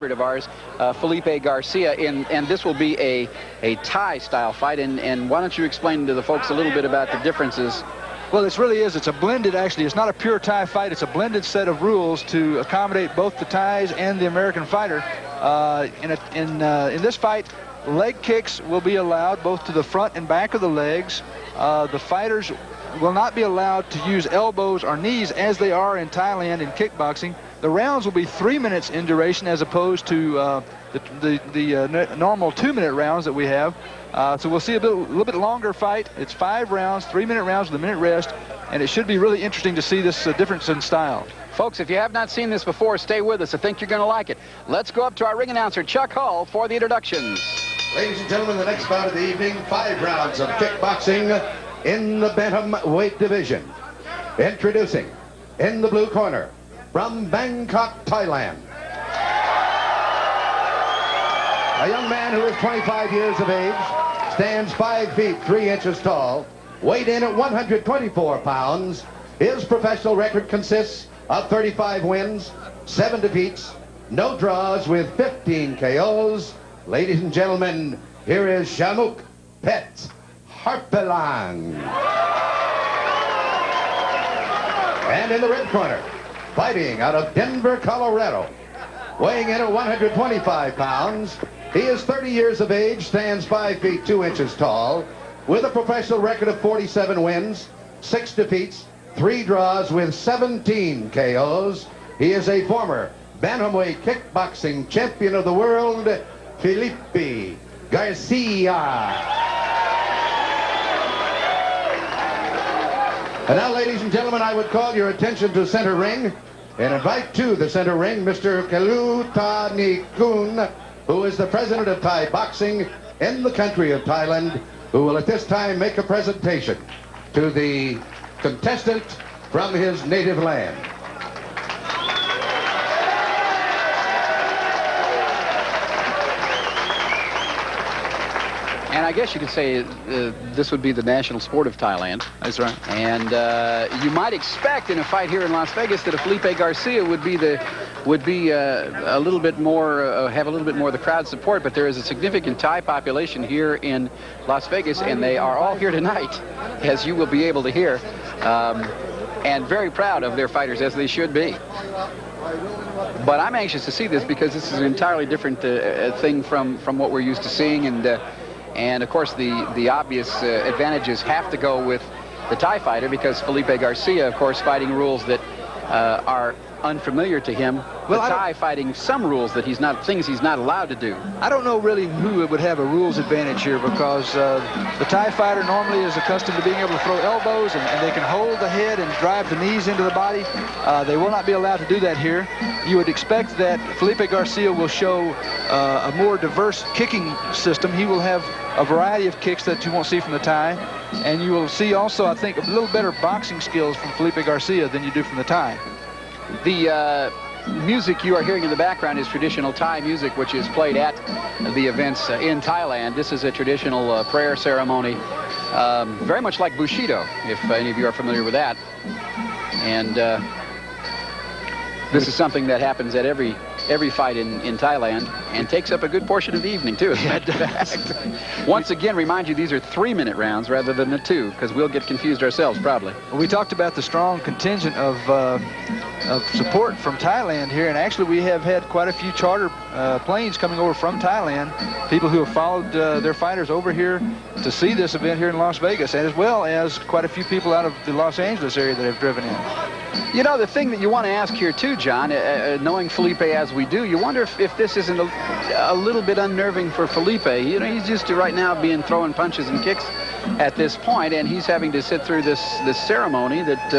of ours, Felipe Garcia, and this will be a Thai-style fight. And why don't you explain to the folks a little bit about the differences? Well, this really is. It's a blended, actually. It's not a pure Thai fight. It's a blended set of rules to accommodate both the Thais and the American fighter. In this fight, leg kicks will be allowed both to the front and back of the legs. The fighters will not be allowed to use elbows or knees as they are in Thailand in kickboxing. The rounds will be 3 minutes in duration as opposed to the normal 2-minute rounds that we have. So we'll see a little bit longer fight. It's 5 rounds, 3-minute rounds with a minute rest, and it should be really interesting to see this difference in style. Folks, if you have not seen this before, stay with us. I think you're going to like it. Let's go up to our ring announcer, Chuck Hull, for the introductions. Ladies and gentlemen, the next bout of the evening, 5 rounds of kickboxing in the bantamweight division. Introducing, in the blue corner, from Bangkok, Thailand, a young man who is 25 years of age, stands 5 feet 3 inches tall, weighed in at 124 pounds. His professional record consists of 35 wins, 7 defeats, no draws with 15 KOs. Ladies and gentlemen, here is Chamuakpet Hapalang. And in the red corner, fighting out of Denver, Colorado, weighing in at 125 pounds, he is 30 years of age, stands 5 feet 2 inches tall, with a professional record of 47 wins, 6 defeats, 3 draws with 17 KOs. He is a former bantamweight kickboxing champion of the world, Felipe Garcia. And now, ladies and gentlemen, I would call your attention to center ring and invite to the center ring Mr. Kalutanikun, who is the president of Thai boxing in the country of Thailand, who will at this time make a presentation to the contestant from his native land. And I guess you could say this would be the national sport of Thailand. That's right. And you might expect in a fight here in Las Vegas that a Felipe Garcia would be a little bit more have a little bit more of the crowd support. But there is a significant Thai population here in Las Vegas, and they are all here tonight, as you will be able to hear, and very proud of their fighters, as they should be. But I'm anxious to see this because this is an entirely different thing from what we're used to seeing, and of course the obvious advantages have to go with the Thai fighter, because Felipe Garcia, of course, fighting rules that are unfamiliar to him. Well, the Thai fighting some rules that things he's not allowed to do. I don't know really who would have a rules advantage here, because the Thai fighter normally is accustomed to being able to throw elbows, and they can hold the head and drive the knees into the body. They will not be allowed to do that here. You would expect that Felipe Garcia will show a more diverse kicking system. He will have a variety of kicks that you won't see from the Thai, and you will see also, I think, a little better boxing skills from Felipe Garcia than you do from the Thai. The music you are hearing in the background is traditional Thai music, which is played at the events in Thailand. This is a traditional prayer ceremony, very much like Bushido, if any of you are familiar with that. And this is something that happens at every fight in Thailand, and takes up a good portion of the evening, too. Once again, remind you, these are 3-minute rounds rather than the 2, because we'll get confused ourselves, probably. We talked about the strong contingent of support from Thailand here, and actually we have had quite a few charter planes coming over from Thailand, people who have followed their fighters over here to see this event here in Las Vegas, and as well as quite a few people out of the Los Angeles area that have driven in. You know, the thing that you want to ask here, too, John, knowing Felipe as we do, you wonder if this isn't a little bit unnerving for Felipe. You know, he's used to right now being throwing punches and kicks at this point, and he's having to sit through this ceremony that,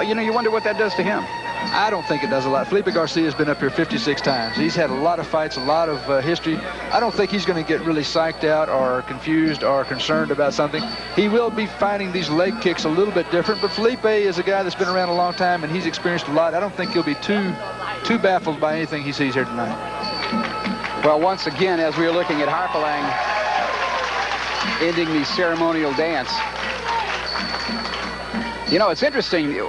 you know, you wonder what that does to him. I don't think it does a lot. Felipe Garcia has been up here 56 times. He's had a lot of fights, a lot of history. I don't think he's going to get really psyched out or confused or concerned about something. He will be finding these leg kicks a little bit different, but Felipe is a guy that's been around a long time, and he's experienced a lot. I don't think he'll be too baffled by anything he sees here tonight. Well, once again, as we are looking at Harpalang ending the ceremonial dance, you know, it's interesting.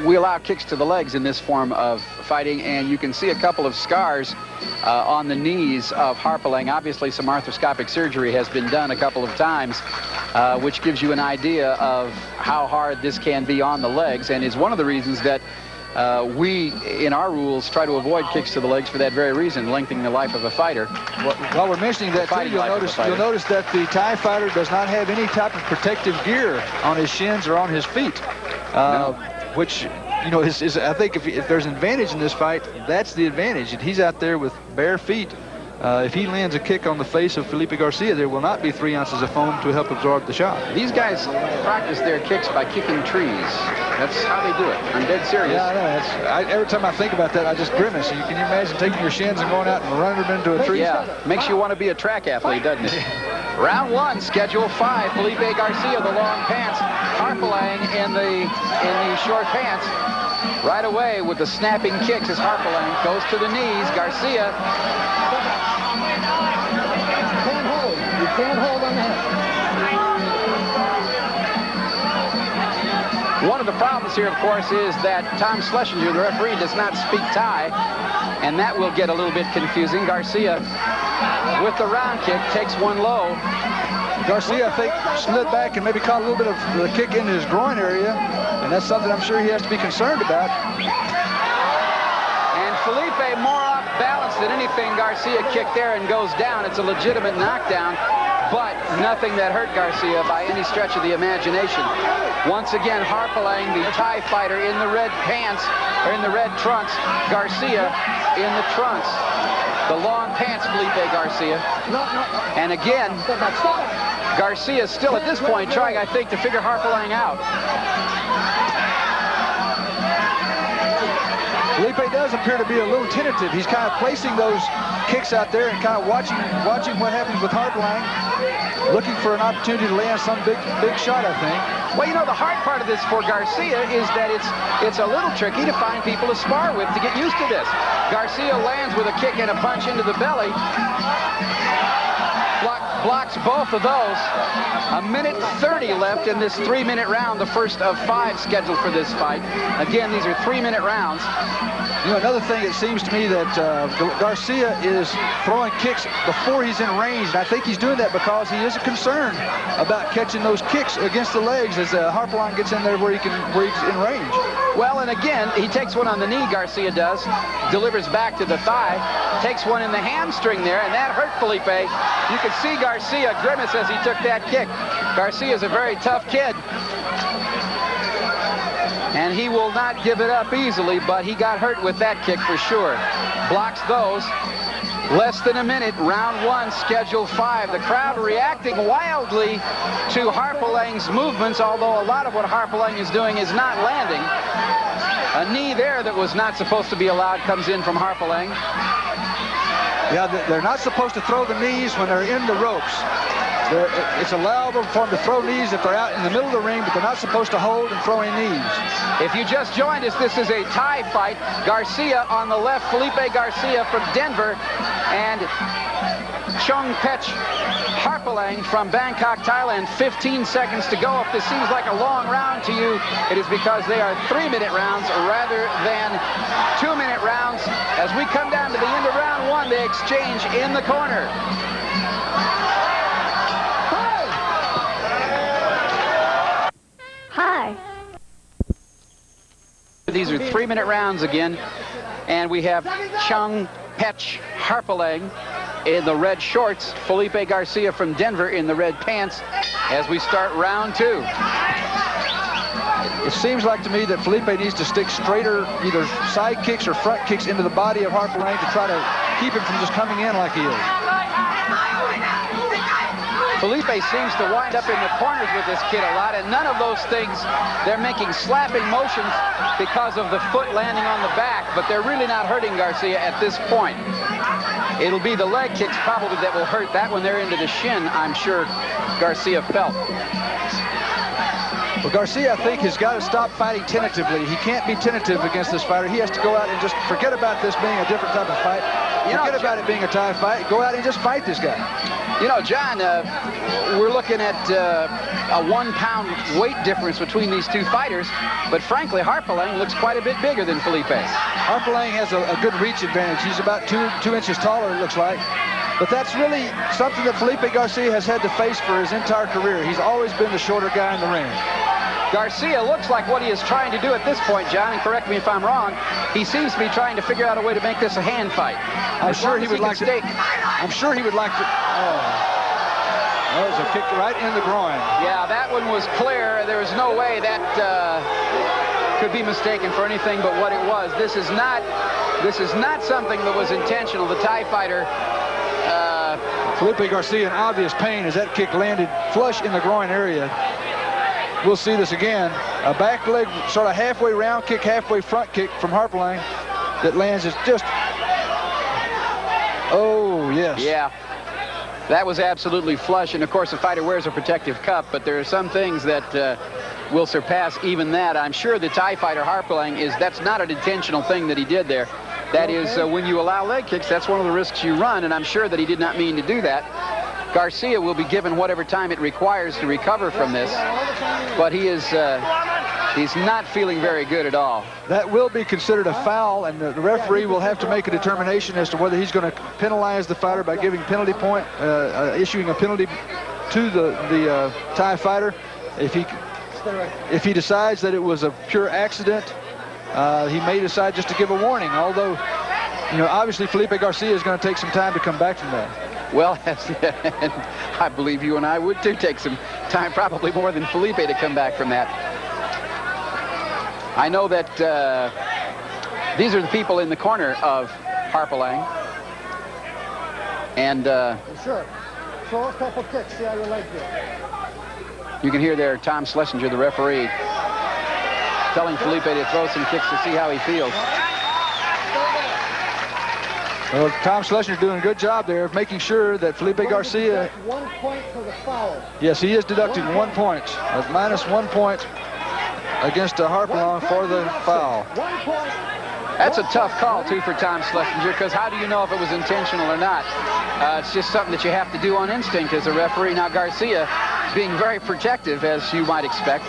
We allow kicks to the legs in this form of fighting, and you can see a couple of scars on the knees of Harpalang. Obviously, some arthroscopic surgery has been done a couple of times, which gives you an idea of how hard this can be on the legs, and is one of the reasons that we, in our rules, try to avoid kicks to the legs for that very reason, lengthening the life of a fighter. While we're mentioning that, too, you'll notice that the Thai fighter does not have any type of protective gear on his shins or on his feet, which, you know, I think if there's an advantage in this fight, that's the advantage. And he's out there with bare feet. If he lands a kick on the face of Felipe Garcia, there will not be 3 ounces of foam to help absorb the shot. These guys practice their kicks by kicking trees. That's how they do it. I'm dead serious. Yeah, I know. Every time I think about that, I just grimace. Can you imagine taking your shins and going out and running them into a tree? Yeah, makes you want to be a track athlete, doesn't it? Round 1, Schedule 5. Felipe Garcia, the long pants. Harpalang in the short pants. Right away with the snapping kicks as Harpalang goes to the knees. Garcia. You can't hold on the head. One of the problems here, of course, is that Tom Schlesinger, the referee, does not speak Thai, and that will get a little bit confusing. Garcia, with the round kick, takes one low. Garcia, I think, slid back and maybe caught a little bit of the kick in his groin area, and that's something I'm sure he has to be concerned about. And Felipe, more off balance than anything. Garcia kicked there and goes down. It's a legitimate knockdown, but nothing that hurt Garcia by any stretch of the imagination. Once again, Harpalang, the Thai fighter, in the red pants, or in the red trunks. Garcia in the trunks. The long pants, Felipe Garcia. And again, Garcia still at this point trying, I think, to figure Harpalang out. Felipe does appear to be a little tentative. He's kind of placing those kicks out there and kind of watching what happens with Harpalang, looking for an opportunity to land some big shot, I think. Well, you know, the hard part of this for Garcia is that it's a little tricky to find people to spar with to get used to this. Garcia lands with a kick and a punch into the belly. Blocks both of those. 1:30 left in this 3-minute round, the first of 5 scheduled for this fight. Again, these are 3-minute rounds. You know, another thing, it seems to me that Garcia is throwing kicks before he's in range. And I think he's doing that because he is concerned about catching those kicks against the legs as Harpalang gets in there where he's in range. Well, and again, he takes one on the knee, Garcia does, delivers back to the thigh, takes one in the hamstring there, and that hurt Felipe. You could see Garcia grimace as he took that kick. Garcia's a very tough kid, and he will not give it up easily, but he got hurt with that kick for sure. Blocks those. Less than a minute, round 1, schedule 5. The crowd reacting wildly to Harpalang's movements, although a lot of what Harpalang is doing is not landing. A knee there that was not supposed to be allowed comes in from Harpalang. Yeah, they're not supposed to throw the knees when they're in the ropes. It's allowable for them to throw knees if they're out in the middle of the ring, but they're not supposed to hold and throw any knees. If you just joined us, this is a Thai fight. Garcia on the left, Felipe Garcia from Denver, and Chanupetch Hapalang from Bangkok, Thailand. 15 seconds to go. If this seems like a long round to you, it is because they are 3-minute rounds rather than 2-minute rounds. As we come down to the end of round 1, they exchange in the corner. Hi. These are 3-minute rounds again, and we have Chanupetch Hapalang in the red shorts, Felipe Garcia from Denver in the red pants as we start round 2. It seems like to me that Felipe needs to stick straighter, either side kicks or front kicks into the body of Harpalang to try to keep him from just coming in like he is. Felipe seems to wind up in the corners with this kid a lot, and none of those things, they're making slapping motions because of the foot landing on the back, but they're really not hurting Garcia at this point. It'll be the leg kicks probably that will hurt. That when they're into the shin, I'm sure Garcia felt. Well, Garcia, I think, has got to stop fighting tentatively. He can't be tentative against this fighter. He has to go out and just forget about this being a different type of fight. Forget about it being a Thai fight. Go out and just fight this guy. You know, John, we're looking at a 1 pound weight difference between these two fighters, but frankly, Harpalang looks quite a bit bigger than Felipe. Harpalang has a good reach advantage. He's about two inches taller, it looks like. But that's really something that Felipe Garcia has had to face for his entire career. He's always been the shorter guy in the ring. Garcia looks like what he is trying to do at this point, John, and correct me if I'm wrong, he seems to be trying to figure out a way to make this a hand fight. I'm sure he would like to. I'm sure he would like to. Oh, that was a kick right in the groin. Yeah, that one was clear. There was no way that could be mistaken for anything but what it was. This is not something that was intentional. The Thai fighter. Felipe Garcia in obvious pain as that kick landed flush in the groin area. We'll see this again. A back leg, sort of halfway round kick, halfway front kick from Harpalang that lands is just. Oh, yes. Yeah. That was absolutely flush, and of course the fighter wears a protective cup, but there are some things that will surpass even that. I'm sure the Thai fighter Harpalang that's not an intentional thing that he did there. That is, when you allow leg kicks, that's one of the risks you run, and I'm sure that he did not mean to do that. Garcia will be given whatever time it requires to recover from this, but he's not feeling very good at all. That will be considered a foul, and the referee will have to make a determination as to whether he's going to penalize the fighter by giving penalty point, issuing a penalty to the Thai fighter. If he decides that it was a pure accident, he may decide just to give a warning, although, obviously Felipe Garcia is going to take some time to come back from that. Well, and I believe you and I would too take some time, probably more than Felipe, to come back from that. I know that these are the people in the corner of Harpalang. And sure. Throw a couple kicks, see how your leg goes. You can hear there Tom Schlesinger, the referee, telling Felipe to throw some kicks to see how he feels. Well, Tom Schlesinger's doing a good job there of making sure that Felipe Garcia... 1 point for the foul. Yes, he is deducting 1 point. Minus 1 point against Harpalang for the foul. 1 point. That's a tough call, too, for Tom Schlesinger, because how do you know if it was intentional or not? It's just something that you have to do on instinct as a referee. Now, Garcia being very protective, as you might expect.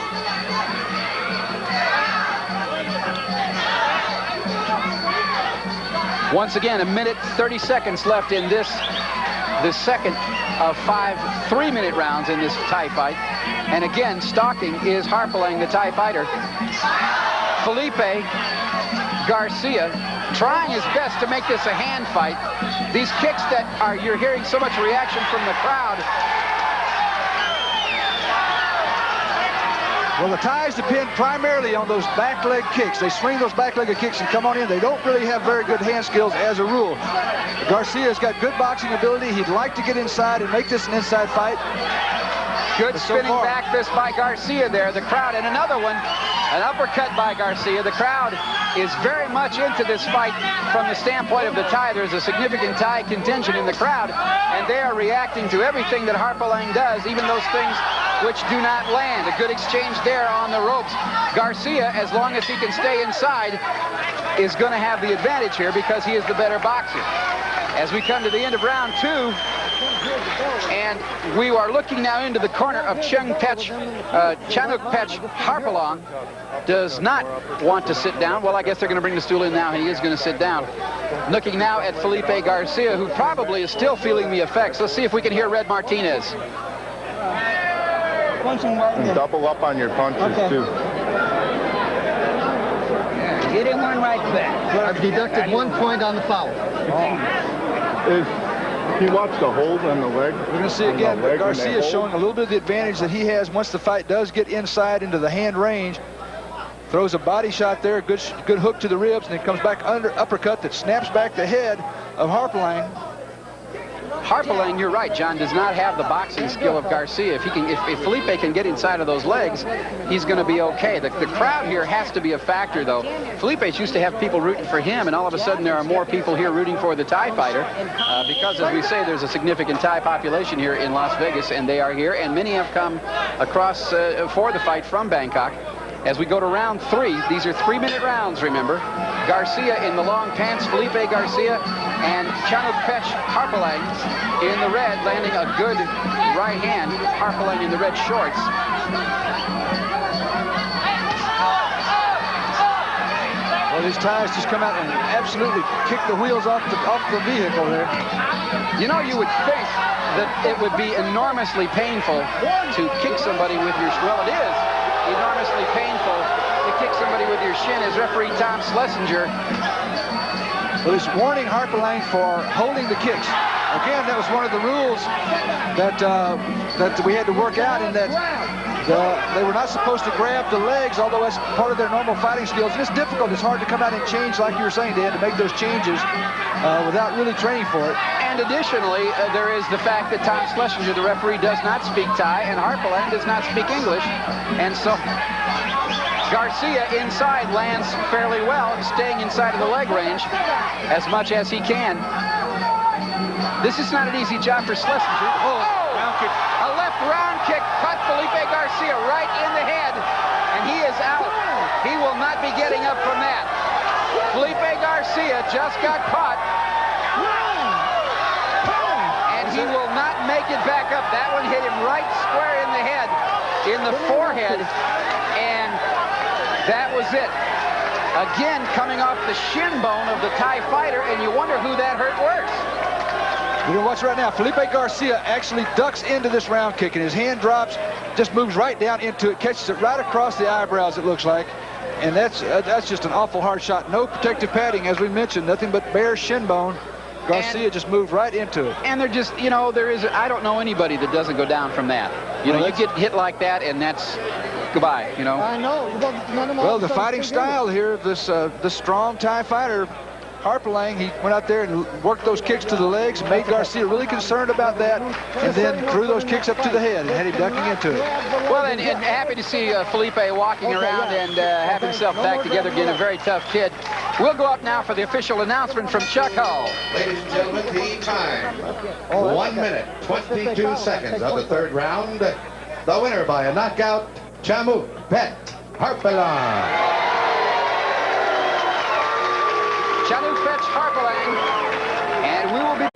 Once again, 1 minute 30 seconds left in the second of 5 3-minute rounds in this Thai fight. And again, stalking is Harpalang, the Thai fighter. Felipe Garcia trying his best to make this a hand fight. These kicks that you're hearing so much reaction from the crowd. Well, the Thais depend primarily on those back leg kicks. They swing those back leg kicks and come on in. They don't really have very good hand skills as a rule. Garcia's got good boxing ability. He'd like to get inside and make this an inside fight. Good spinning back fist by Garcia there. The crowd, and another one, an uppercut by Garcia. The crowd is very much into this fight from the standpoint of the Thai. There's a significant Thai contingent in the crowd, and they are reacting to everything that Harpalang does, even those things which do not land. A good exchange there on the ropes. Garcia, as long as he can stay inside, is going to have the advantage here because he is the better boxer. As we come to the end of round 2, and we are looking now into the corner of Chanupetch Harpalang does not want to sit down. Well, I guess they're going to bring the stool in now, and he is going to sit down. Looking now at Felipe Garcia, who probably is still feeling the effects. Let's see if we can hear Red Martinez. And double up on your punches, too. Getting one right back. I've deducted 1 point on the foul. If you watch the hold on the leg. We're going to see again, but Garcia is showing a little bit of the advantage that he has once the fight does get inside into the hand range. Throws a body shot there, good hook to the ribs, and it comes back under uppercut that snaps back the head of Harpalang. Harpalang, you're right, John, does not have the boxing skill of Garcia. If Felipe can get inside of those legs, he's going to be okay. The crowd here has to be a factor, though. Felipe's used to have people rooting for him, and all of a sudden there are more people here rooting for the Thai fighter because, as we say, there's a significant Thai population here in Las Vegas, and they are here, and many have come across for the fight from Bangkok. As we go to round 3, these are 3-minute rounds, remember. Garcia in the long pants, Felipe Garcia, and Chanupetch Harpalang in the red, landing a good right hand. Harpalang in the red shorts. Well, these ties just come out and absolutely kick the wheels off the vehicle there. You know, you would think that it would be enormously painful to kick somebody with your, well, it is enormously painful to kick somebody with your shin, as referee Tom Schlesinger. Well, he's warning Harpalang for holding the kicks. Again, that was one of the rules that we had to work out, in that they were not supposed to grab the legs, although that's part of their normal fighting skills. And it's difficult. It's hard to come out and change, like you were saying, Dan, to make those changes without really training for it. And additionally, there is the fact that Tom Schlesinger, the referee, does not speak Thai, and Harpalang does not speak English. And so Garcia inside lands fairly well, staying inside of the leg range as much as he can. This is not an easy job for Schlesinger. Oh, round kick. A left round kick cut Felipe Garcia right in the head, and he is out. He will not be getting up from that. Felipe Garcia just got caught, and he will not make it back up. That one hit him right square in the head, in the forehead, and that was it. Again, coming off the shin bone of the Thai fighter, and you wonder who that hurt worse. We're going to watch right now. Felipe Garcia actually ducks into this round kick, and his hand drops, just moves right down into it, catches it right across the eyebrows, it looks like. And that's just an awful hard shot. No protective padding, as we mentioned, nothing but bare shin bone. Garcia just moved right into it. And they're just, you know, I don't know anybody that doesn't go down from that. You know, you get hit like that, and that's goodbye, you know. I know. Well, the fighting style here of this strong Thai fighter, Harpalang, he went out there and worked those kicks to the legs, made Garcia really concerned about that, and then threw those kicks up to the head and had him ducking into it. Well, and happy to see Felipe walking around and have himself back together again, a very tough kid. We'll go up now for the official announcement from Chuck Hull. Ladies and gentlemen, the time. 1 minute, 22 seconds of the third round. The winner by a knockout, Chamuakpet Hapalang. Chanupetch Harpalang, and we will be